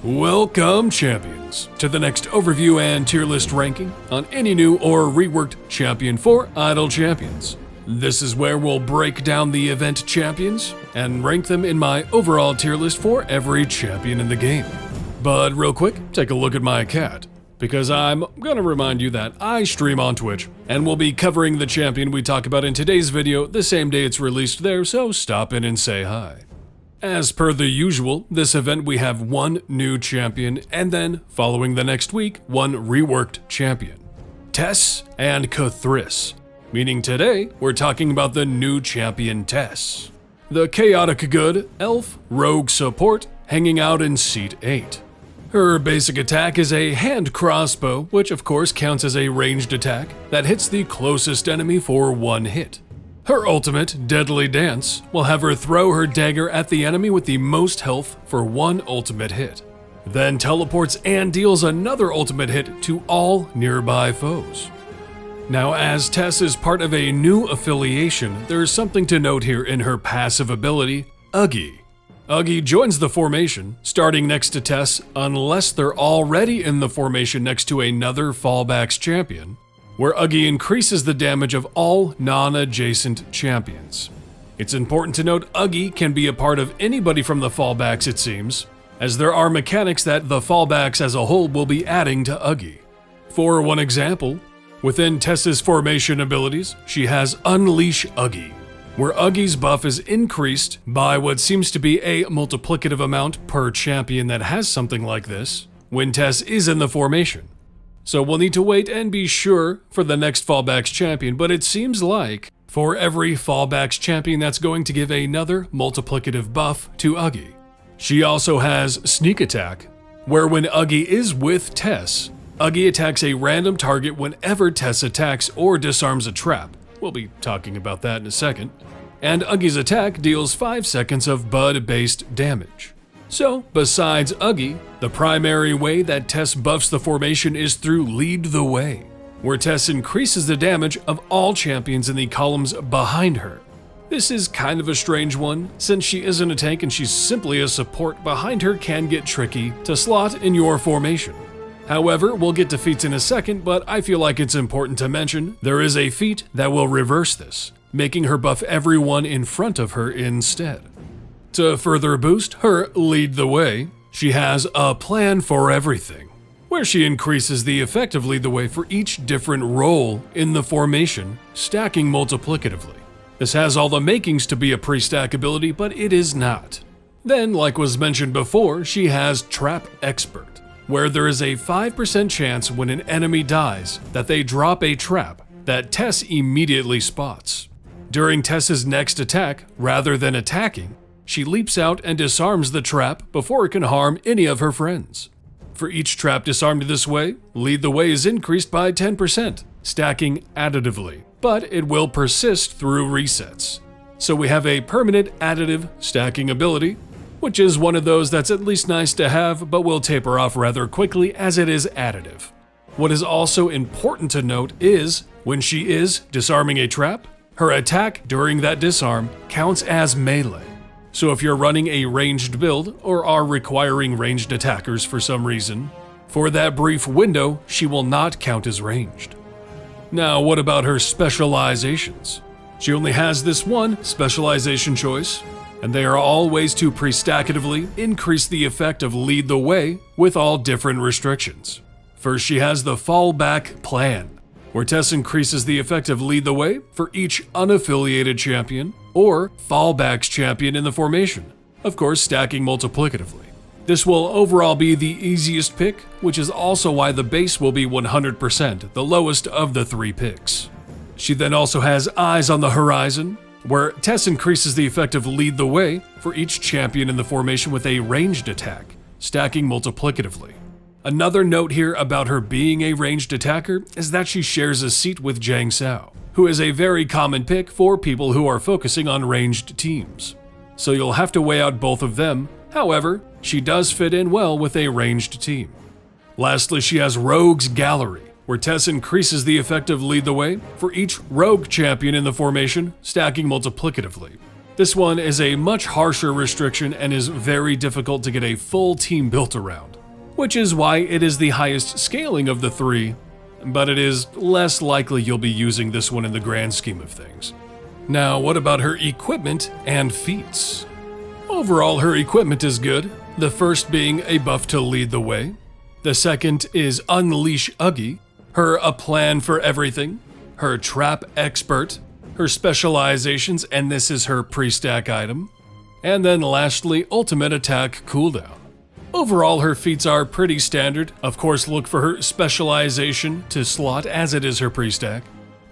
Welcome, champions, to the next overview and tier list ranking on any new or reworked champion for Idle Champions. This is where we'll break down the event champions and rank them in my overall tier list for every champion in the game. But real quick, take a look at my cat, because I'm gonna remind you that I stream on Twitch and will be covering the champion we talk about in today's video the same day it's released there, so stop in and say hi. As per the usual, this event we have one new champion, and then, following the next week, one reworked champion. Tess and Kthris. Meaning today, we're talking about the new champion Tess. The chaotic good, elf, rogue support, hanging out in seat 8. Her basic attack is a hand crossbow, which of course counts as a ranged attack that hits the closest enemy for one hit. Her ultimate, Deadly Dance, will have her throw her dagger at the enemy with the most health for one ultimate hit, then teleports and deals another ultimate hit to all nearby foes. Now, as Tess is part of a new affiliation, there's something to note here in her passive ability, Uggy. Uggy joins the formation, starting next to Tess unless they're already in the formation next to another fallbacks champion, where Uggy increases the damage of all non-adjacent champions. It's important to note Uggy can be a part of anybody from the fallbacks, it seems, as there are mechanics that the fallbacks as a whole will be adding to Uggy. For one example, within Tess's formation abilities, she has Unleash Uggy, where Uggy's buff is increased by what seems to be a multiplicative amount per champion that has something like this when Tess is in the formation. So we'll need to wait and be sure for the next fallbacks champion, but it seems like for every fallbacks champion that's going to give another multiplicative buff to Uggy. She also has Sneak Attack, where when Uggy is with Tess, Uggy attacks a random target whenever Tess attacks or disarms a trap. We'll be talking about that in a second. And Uggy's attack deals 5 seconds of Bud-based damage. So, besides Uggy, the primary way that Tess buffs the formation is through Lead the Way, where Tess increases the damage of all champions in the columns behind her. This is kind of a strange one, since she isn't a tank and she's simply a support. Behind her can get tricky to slot in your formation. However, we'll get to feats in a second, but I feel like it's important to mention there is a feat that will reverse this, making her buff everyone in front of her instead. To further boost her Lead the Way, she has a Plan for Everything, where she increases the effect of Lead the Way for each different role in the formation, stacking multiplicatively. This has all the makings to be a pre-stack ability, but it is not. Then, like was mentioned before, she has Trap Expert, where there is a 5% chance when an enemy dies that they drop a trap that Tess immediately spots. During Tess's next attack, rather than attacking, she leaps out and disarms the trap before it can harm any of her friends. For each trap disarmed this way, Lead the Way is increased by 10%, stacking additively, but it will persist through resets. So we have a permanent additive stacking ability, which is one of those that's at least nice to have, but will taper off rather quickly as it is additive. What is also important to note is, when she is disarming a trap, her attack during that disarm counts as melee. So if you're running a ranged build or are requiring ranged attackers for some reason, for that brief window, she will not count as ranged. Now, what about her specializations? She only has this one specialization choice, and they are all ways to pre-stackatively increase the effect of Lead the Way with all different restrictions. First, she has the Fallback Plan, where Tess increases the effect of Lead the Way for each unaffiliated champion or fallbacks champion in the formation, of course stacking multiplicatively. This will overall be the easiest pick, which is also why the base will be 100%, the lowest of the 3 picks. She then also has Eyes on the Horizon, where Tess increases the effect of Lead the Way for each champion in the formation with a ranged attack, stacking multiplicatively. Another note here about her being a ranged attacker is that she shares a seat with Jang Sao, who is a very common pick for people who are focusing on ranged teams. So you'll have to weigh out both of them. However, she does fit in well with a ranged team. Lastly, she has Rogue's Gallery, where Tess increases the effect of Lead the Way for each rogue champion in the formation, stacking multiplicatively. This one is a much harsher restriction and is very difficult to get a full team built around, which is why it is the highest scaling of the three, but it is less likely you'll be using this one in the grand scheme of things. Now, what about her equipment and feats? Overall, her equipment is good, the first being a buff to lead the way. The second is Unleash Uggy, her A Plan for Everything, her Trap Expert, her Specializations, and this is her pre-stack item. And then lastly, Ultimate Attack Cooldown. Overall, her feats are pretty standard. Of course, look for her Specialization to slot as it is her pre-stack.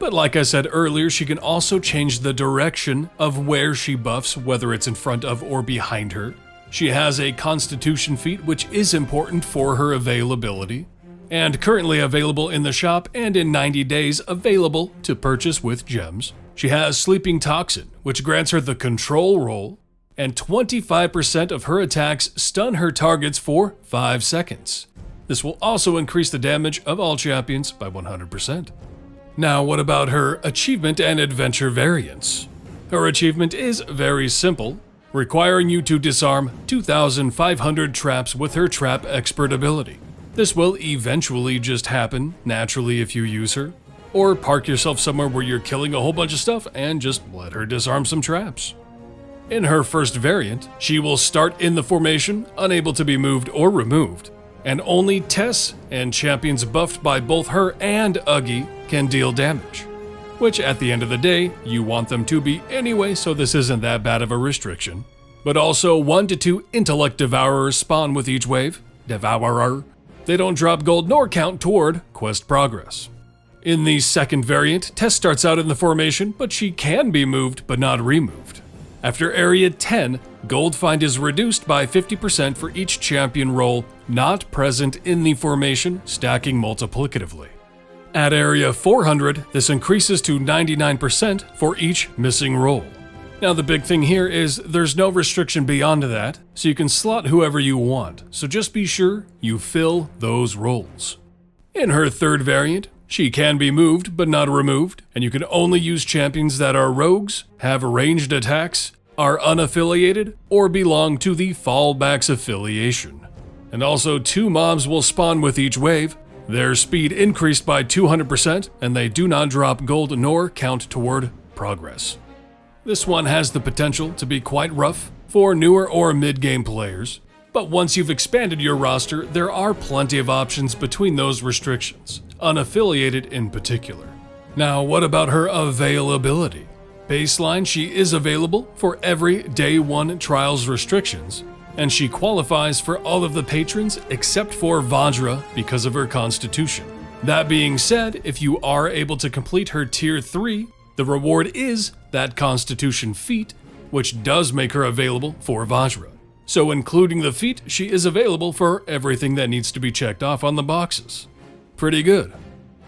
But like I said earlier, she can also change the direction of where she buffs, whether it's in front of or behind her. She has a Constitution feat, which is important for her availability, and currently available in the shop and in 90 days available to purchase with gems. She has Sleeping Toxin, which grants her the control role, and 25% of her attacks stun her targets for 5 seconds. This will also increase the damage of all champions by 100%. Now, what about her achievement and adventure variants? Her achievement is very simple, requiring you to disarm 2,500 traps with her Trap Expert ability. This will eventually just happen naturally if you use her, or park yourself somewhere where you're killing a whole bunch of stuff and just let her disarm some traps. In her first variant, she will start in the formation, unable to be moved or removed, and only Tess and champions buffed by both her and Uggy can deal damage, which at the end of the day, you want them to be anyway, so this isn't that bad of a restriction. But also 1 to 2 Intellect Devourers spawn with each wave. Devourer. They don't drop gold nor count toward quest progress. In the second variant, Tess starts out in the formation, but she can be moved but not removed. After Area 10, gold find is reduced by 50% for each champion role not present in the formation, stacking multiplicatively. At Area 400, this increases to 99% for each missing role. Now the big thing here is there's no restriction beyond that, so you can slot whoever you want, so just be sure you fill those roles. In her third variant, she can be moved but not removed, and you can only use champions that are rogues, have ranged attacks, are unaffiliated, or belong to the Fallbacks affiliation. And also 2 mobs will spawn with each wave, their speed increased by 200%, and they do not drop gold nor count toward progress. This one has the potential to be quite rough for newer or mid-game players, but once you've expanded your roster, there are plenty of options between those restrictions, unaffiliated in particular. Now, what about her availability? Baseline, she is available for every Day 1 Trials restrictions, and she qualifies for all of the patrons except for Vajra because of her Constitution. That being said, if you are able to complete her Tier 3, the reward is that Constitution feat, which does make her available for Vajra. So including the feat, she is available for everything that needs to be checked off on the boxes. Pretty good.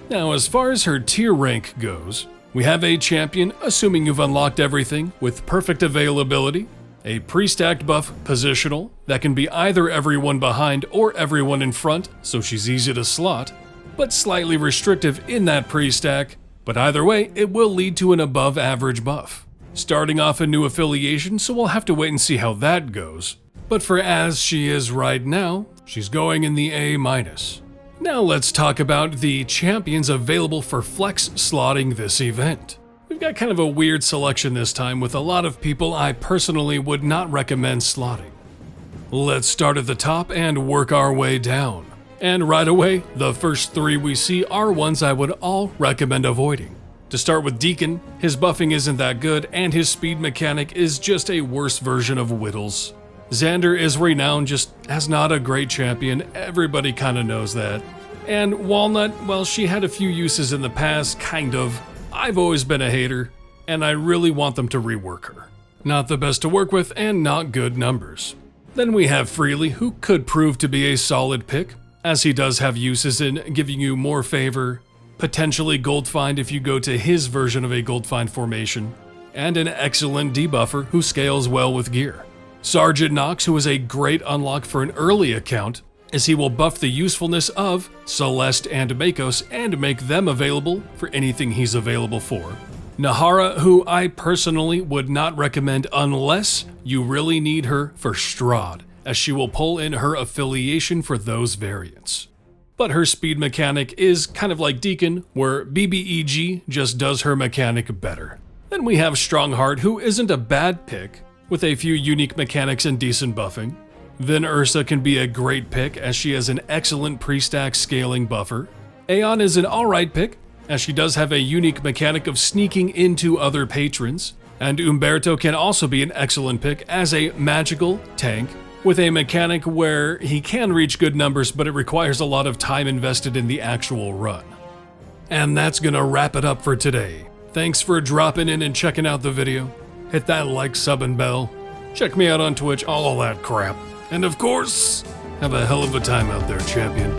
Now, as far as her tier rank goes, we have a champion, assuming you've unlocked everything, with perfect availability, a pre-stacked buff positional that can be either everyone behind or everyone in front, so she's easy to slot, but slightly restrictive in that pre-stack, but either way, it will lead to an above average buff. Starting off a new affiliation, so we'll have to wait and see how that goes. But for as she is right now, she's going in the A-. Now let's talk about the champions available for flex slotting this event. We've got kind of a weird selection this time with a lot of people I personally would not recommend slotting. Let's start at the top and work our way down. And right away, the first 3 we see are ones I would all recommend avoiding. To start with Deacon, his buffing isn't that good and his speed mechanic is just a worse version of Whittle's. Xander is renowned just as not a great champion, everybody kinda knows that. And Walnut, well, she had a few uses in the past, kind of. I've always been a hater, and I really want them to rework her. Not the best to work with and not good numbers. Then we have Freely, who could prove to be a solid pick, as he does have uses in giving you more favor, potentially gold find if you go to his version of a gold find formation, and an excellent debuffer who scales well with gear. Sergeant Nox, who is a great unlock for an early account, as he will buff the usefulness of Celeste and Makos and make them available for anything he's available for. Nahara, who I personally would not recommend unless you really need her for Strahd, as she will pull in her affiliation for those variants. But her speed mechanic is kind of like Deacon, where BBEG just does her mechanic better. Then we have Strongheart, who isn't a bad pick, with a few unique mechanics and decent buffing. Then Ursa can be a great pick, as she has an excellent pre-stack scaling buffer. Aeon is an alright pick, as she does have a unique mechanic of sneaking into other patrons. And Umberto can also be an excellent pick as a magical tank, with a mechanic where he can reach good numbers, but it requires a lot of time invested in the actual run. And that's gonna wrap it up for today. Thanks for dropping in and checking out the video. Hit that like, sub, and bell. Check me out on Twitch, all that crap. And of course, have a hell of a time out there, champion.